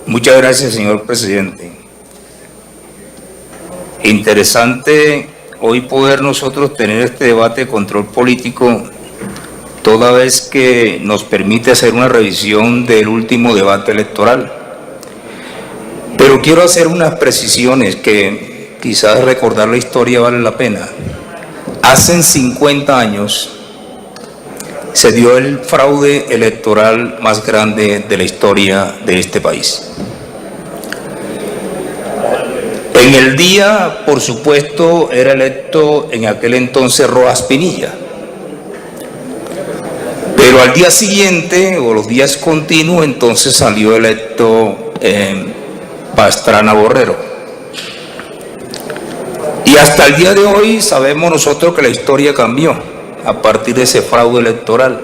Muchas gracias, señor presidente. Interesante hoy poder nosotros tener este debate de control político, toda vez que nos permite hacer una revisión del último debate electoral. Pero quiero hacer unas precisiones que quizás recordar la historia vale la pena. Hace 50 años se dio el fraude electoral más grande de la historia de este país. En el día, por supuesto, era electo en aquel entonces Rojas Pinilla. Pero al día siguiente, o los días continuos, entonces salió electo Pastrana Borrero. Y hasta el día de hoy sabemos nosotros que la historia cambió a partir de ese fraude electoral.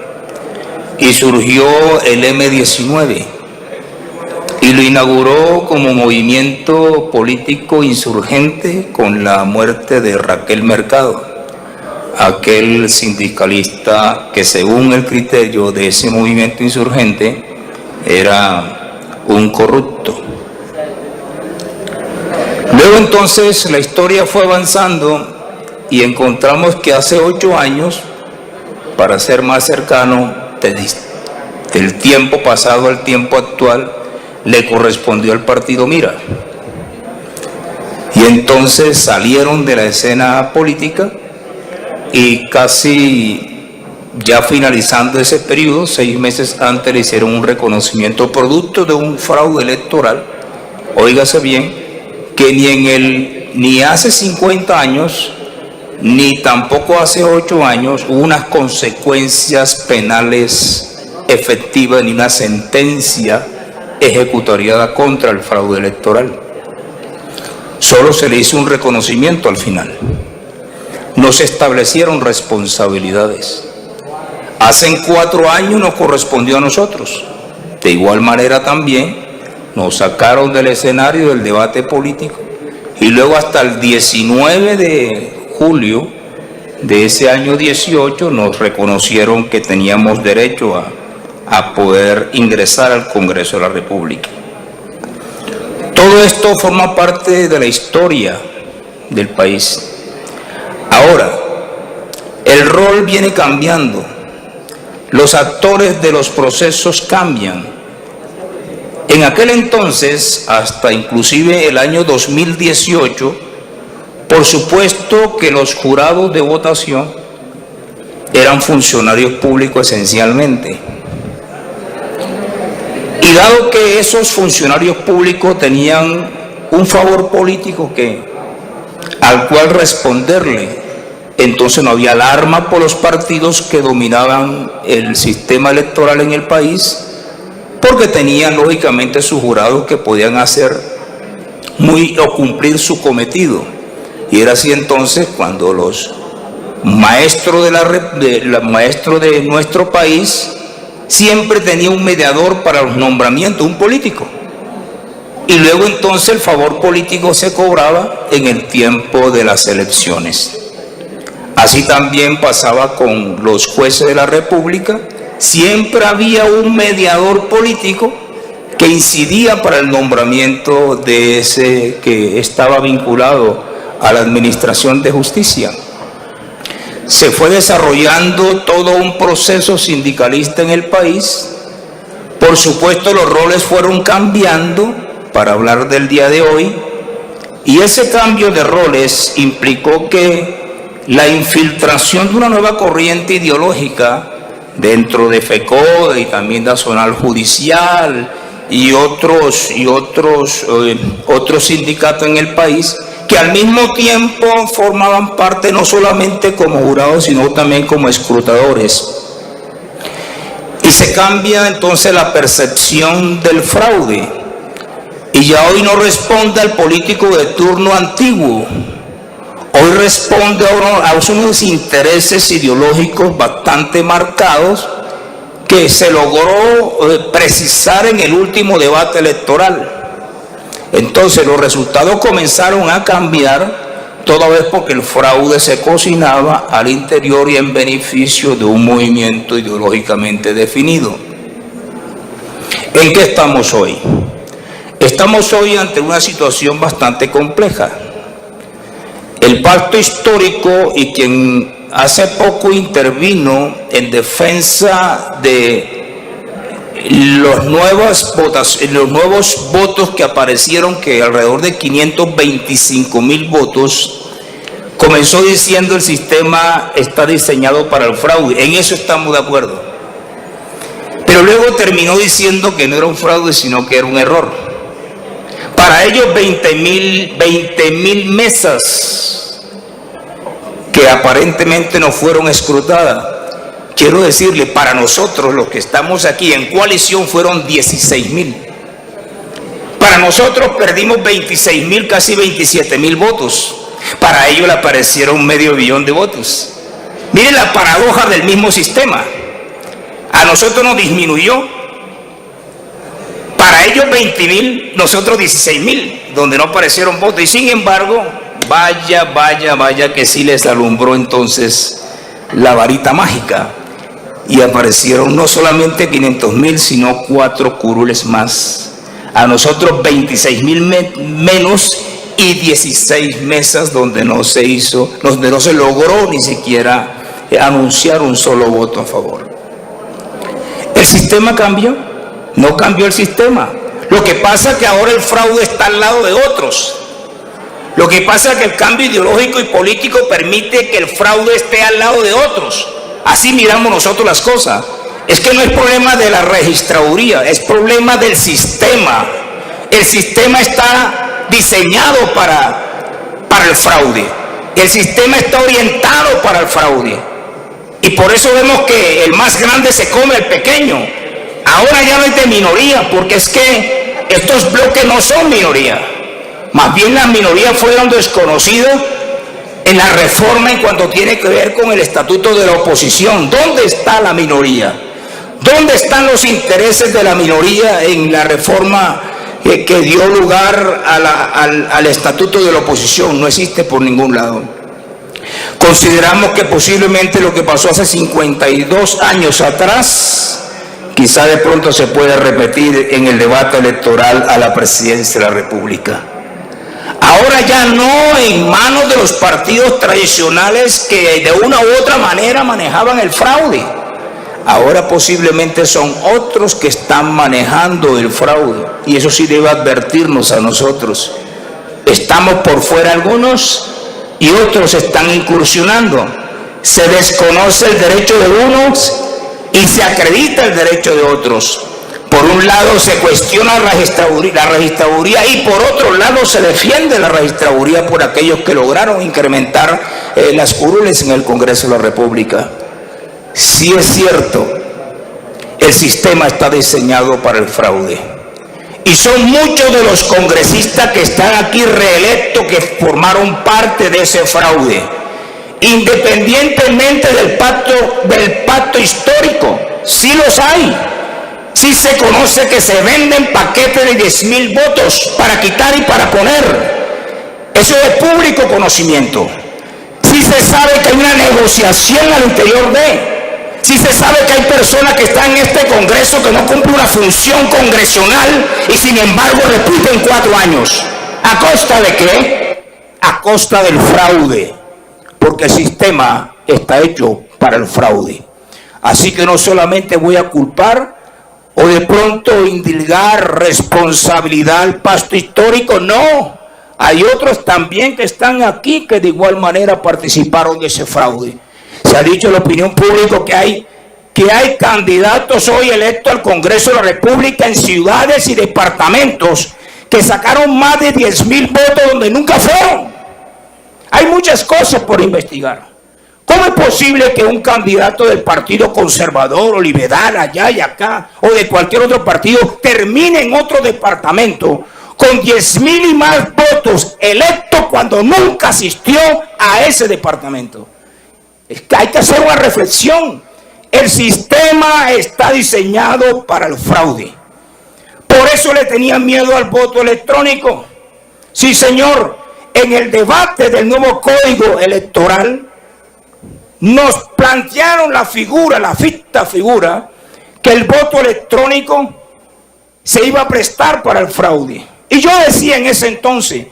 Y surgió el M-19. Y lo inauguró como movimiento político insurgente con la muerte de Raquel Mercado, aquel sindicalista que según el criterio de ese movimiento insurgente era un corrupto. Luego entonces la historia fue avanzando y encontramos que hace 8 años, para ser más cercano del tiempo pasado al tiempo actual, le correspondió al partido Mira. Y entonces salieron de la escena política y casi ya finalizando ese periodo, 6 meses antes, le hicieron un reconocimiento producto de un fraude electoral. Óigase bien, que ni hace 50 años, ni tampoco hace 8 años hubo unas consecuencias penales efectivas ni una sentencia ejecutoriada contra el fraude electoral. Solo se le hizo un reconocimiento al final. No se establecieron responsabilidades. Hace 4 años nos correspondió a nosotros. De igual manera también nos sacaron del escenario del debate político y luego hasta el 19 de julio de ese año 18 nos reconocieron que teníamos derecho a poder ingresar al Congreso de la República. Todo esto forma parte de la historia del país. Ahora, el rol viene cambiando. Los actores de los procesos cambian. En aquel entonces, hasta inclusive el año 2018, por supuesto que los jurados de votación eran funcionarios públicos esencialmente. Y dado que esos funcionarios públicos tenían un favor político al cual responderle, entonces no había alarma por los partidos que dominaban el sistema electoral en el país, porque tenían lógicamente sus jurados que podían hacer o cumplir su cometido. Y era así entonces cuando los maestros de nuestro país siempre tenía un mediador para los nombramientos, un político. Y luego entonces el favor político se cobraba en el tiempo de las elecciones. Así también pasaba con los jueces de la República. Siempre había un mediador político que incidía para el nombramiento de ese que estaba vinculado a la administración de justicia. Se fue desarrollando todo un proceso sindicalista en el país. Por supuesto, los roles fueron cambiando para hablar del día de hoy, y ese cambio de roles implicó que la infiltración de una nueva corriente ideológica dentro de FECODE y también de la Zonal Judicial y otros sindicatos en el país, que al mismo tiempo formaban parte no solamente como jurados, sino también como escrutadores. Y se cambia entonces la percepción del fraude. Y ya hoy no responde al político de turno antiguo. Hoy responde a unos intereses ideológicos bastante marcados que se logró precisar en el último debate electoral. Entonces los resultados comenzaron a cambiar, toda vez porque el fraude se cocinaba al interior y en beneficio de un movimiento ideológicamente definido. ¿En qué estamos hoy? Estamos hoy ante una situación bastante compleja. El pacto histórico y quien hace poco intervino en defensa de los nuevos votos que aparecieron, que alrededor de 525,000 votos, comenzó diciendo el sistema está diseñado para el fraude. En eso estamos de acuerdo. Pero luego terminó diciendo que no era un fraude, sino que era un error. Para ellos 20,000 mesas que aparentemente no fueron escrutadas. Quiero decirle, para nosotros los que estamos aquí en coalición fueron 16,000. Para nosotros perdimos 26,000, casi 27,000 votos. Para ellos le aparecieron 500,000 de votos. Miren la paradoja del mismo sistema. A nosotros nos disminuyó. Para ellos 20,000, nosotros 16,000, donde no aparecieron votos. Y sin embargo, vaya que sí les alumbró entonces la varita mágica. Y aparecieron no solamente 500,000, sino 4 curules más. A nosotros 26,000 menos y 16 mesas donde no se logró ni siquiera anunciar un solo voto a favor. ¿El sistema cambió? No cambió el sistema. Lo que pasa es que ahora el fraude está al lado de otros. Lo que pasa es que el cambio ideológico y político permite que el fraude esté al lado de otros. Así miramos nosotros las cosas. Es que no es problema de la registraduría, es problema del sistema. El sistema está diseñado para el fraude. El sistema está orientado para el fraude. Y por eso vemos que el más grande se come al pequeño. Ahora ya no es de minoría, porque es que estos bloques no son minoría. Más bien las minorías fueron desconocidas en la reforma en cuanto tiene que ver con el estatuto de la oposición. ¿Dónde está la minoría? ¿Dónde están los intereses de la minoría en la reforma que dio lugar al estatuto de la oposición? No existe por ningún lado. Consideramos que posiblemente lo que pasó hace 52 años atrás, quizá de pronto se puede repetir en el debate electoral a la presidencia de la República. Ahora ya no en manos de los partidos tradicionales que de una u otra manera manejaban el fraude. Ahora posiblemente son otros que están manejando el fraude. Y eso sí debe advertirnos a nosotros. Estamos por fuera algunos y otros están incursionando. Se desconoce el derecho de unos y se acredita el derecho de otros. Por un lado se cuestiona la registraduría y por otro lado se defiende la registraduría por aquellos que lograron incrementar las curules en el Congreso de la República. Sí es cierto, el sistema está diseñado para el fraude. Y son muchos de los congresistas que están aquí reelectos que formaron parte de ese fraude. Independientemente del pacto histórico, sí los hay. Sí se conoce que se venden paquetes de 10,000 votos para quitar y para poner. Eso es público conocimiento. Sí se sabe que hay una negociación al interior de. Sí se sabe que hay personas que están en este Congreso que no cumplen una función congresional y sin embargo repiten 4 años. ¿A costa de qué? A costa del fraude. Porque el sistema está hecho para el fraude. Así que no solamente voy a culpar o de pronto indilgar responsabilidad al pacto histórico, no. Hay otros también que están aquí que de igual manera participaron de ese fraude. Se ha dicho en la opinión pública que hay candidatos hoy electos al Congreso de la República en ciudades y departamentos que sacaron más de 10,000 votos donde nunca fueron. Hay muchas cosas por investigar. ¿Cómo es posible que un candidato del Partido Conservador o Liberal allá y acá o de cualquier otro partido termine en otro departamento con 10,000 y más votos electos cuando nunca asistió a ese departamento? Es que hay que hacer una reflexión. El sistema está diseñado para el fraude. Por eso le tenían miedo al voto electrónico. Sí, señor, en el debate del nuevo código electoral nos plantearon la ficta figura, que el voto electrónico se iba a prestar para el fraude. Y yo decía en ese entonces...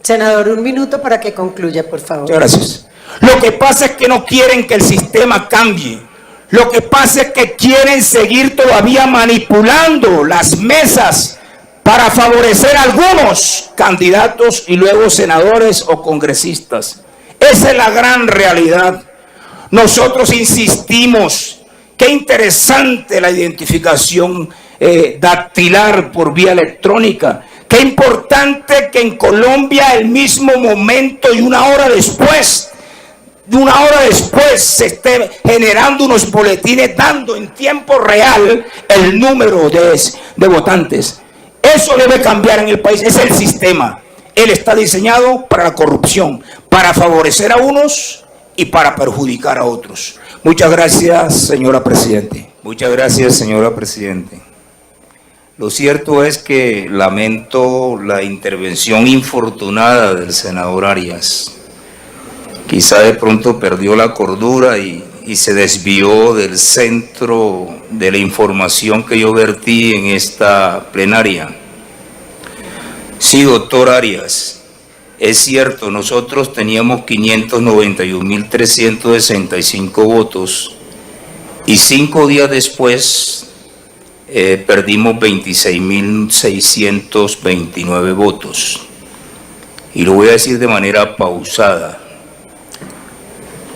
Senador, un minuto para que concluya, por favor. Muchas gracias. Lo que pasa es que no quieren que el sistema cambie. Lo que pasa es que quieren seguir todavía manipulando las mesas para favorecer a algunos candidatos y luego senadores o congresistas. Esa es la gran realidad. Nosotros insistimos, qué interesante la identificación dactilar por vía electrónica. Qué importante que en Colombia el mismo momento y una hora después se esté generando unos boletines dando en tiempo real el número de votantes. Eso debe cambiar en el país, es el sistema. Él está diseñado para la corrupción, para favorecer a unos y para perjudicar a otros. Muchas gracias, señora Presidente. Muchas gracias, señora Presidente. Lo cierto es que lamento la intervención infortunada del senador Arias. Quizá de pronto perdió la cordura y se desvió del centro de la información que yo vertí en esta plenaria. Sí, doctor Arias, es cierto, nosotros teníamos 591.365 votos y 5 días después perdimos 26.629 votos. Y lo voy a decir de manera pausada.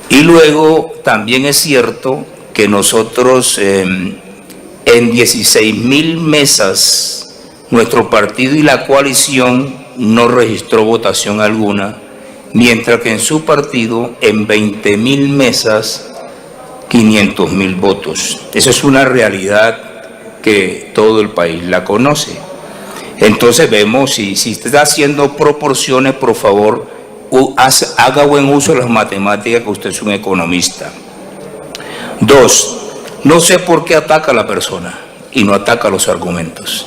Y luego también es cierto que nosotros en 16.000 mesas, nuestro partido y la coalición no registró votación alguna, mientras que en su partido en 20.000 mesas, 500.000 votos. Esa es una realidad que todo el país la conoce. Entonces vemos, si está haciendo proporciones, por favor, haga buen uso de las matemáticas, que usted es un economista. 2, no sé por qué ataca a la persona y no ataca los argumentos.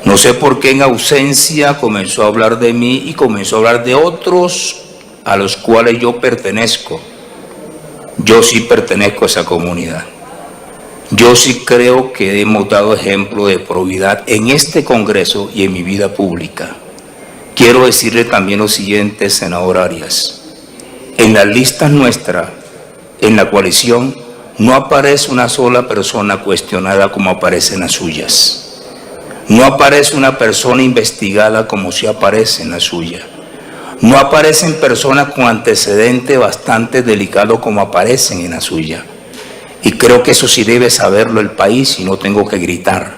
No sé por qué en ausencia comenzó a hablar de mí y comenzó a hablar de otros a los cuales yo pertenezco. Yo sí pertenezco a esa comunidad. Yo sí creo que hemos dado ejemplo de probidad en este Congreso y en mi vida pública. Quiero decirle también lo siguiente, senador Arias. En las listas nuestras, en la coalición, no aparece una sola persona cuestionada como aparece en las suyas. No aparece una persona investigada como sí aparece en la suya. No aparecen personas con antecedentes bastante delicados como aparecen en la suya. Y creo que eso sí debe saberlo el país y no tengo que gritar,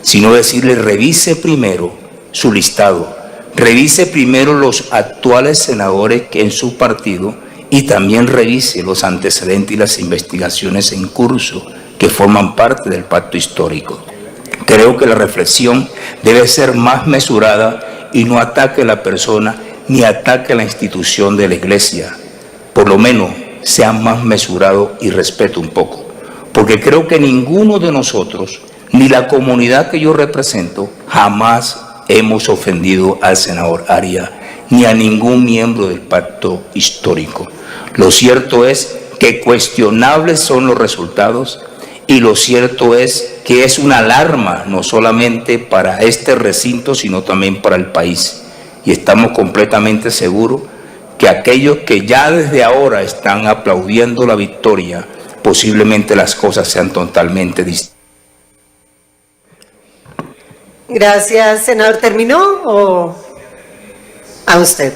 sino decirle, revise primero su listado, revise primero los actuales senadores que en su partido y también revise los antecedentes y las investigaciones en curso que forman parte del pacto histórico. Creo que la reflexión debe ser más mesurada y no ataque a la persona ni ataque a la institución de la Iglesia. Por lo menos sea más mesurado y respeto un poco, porque creo que ninguno de nosotros, ni la comunidad que yo represento, jamás hemos ofendido al senador Arias, ni a ningún miembro del pacto histórico. Lo cierto es que cuestionables son los resultados y lo cierto es que es una alarma no solamente para este recinto, sino también para el país. Y estamos completamente seguros que aquellos que ya desde ahora están aplaudiendo la victoria, posiblemente las cosas sean totalmente distintas. Gracias, senador. ¿Terminó o a usted?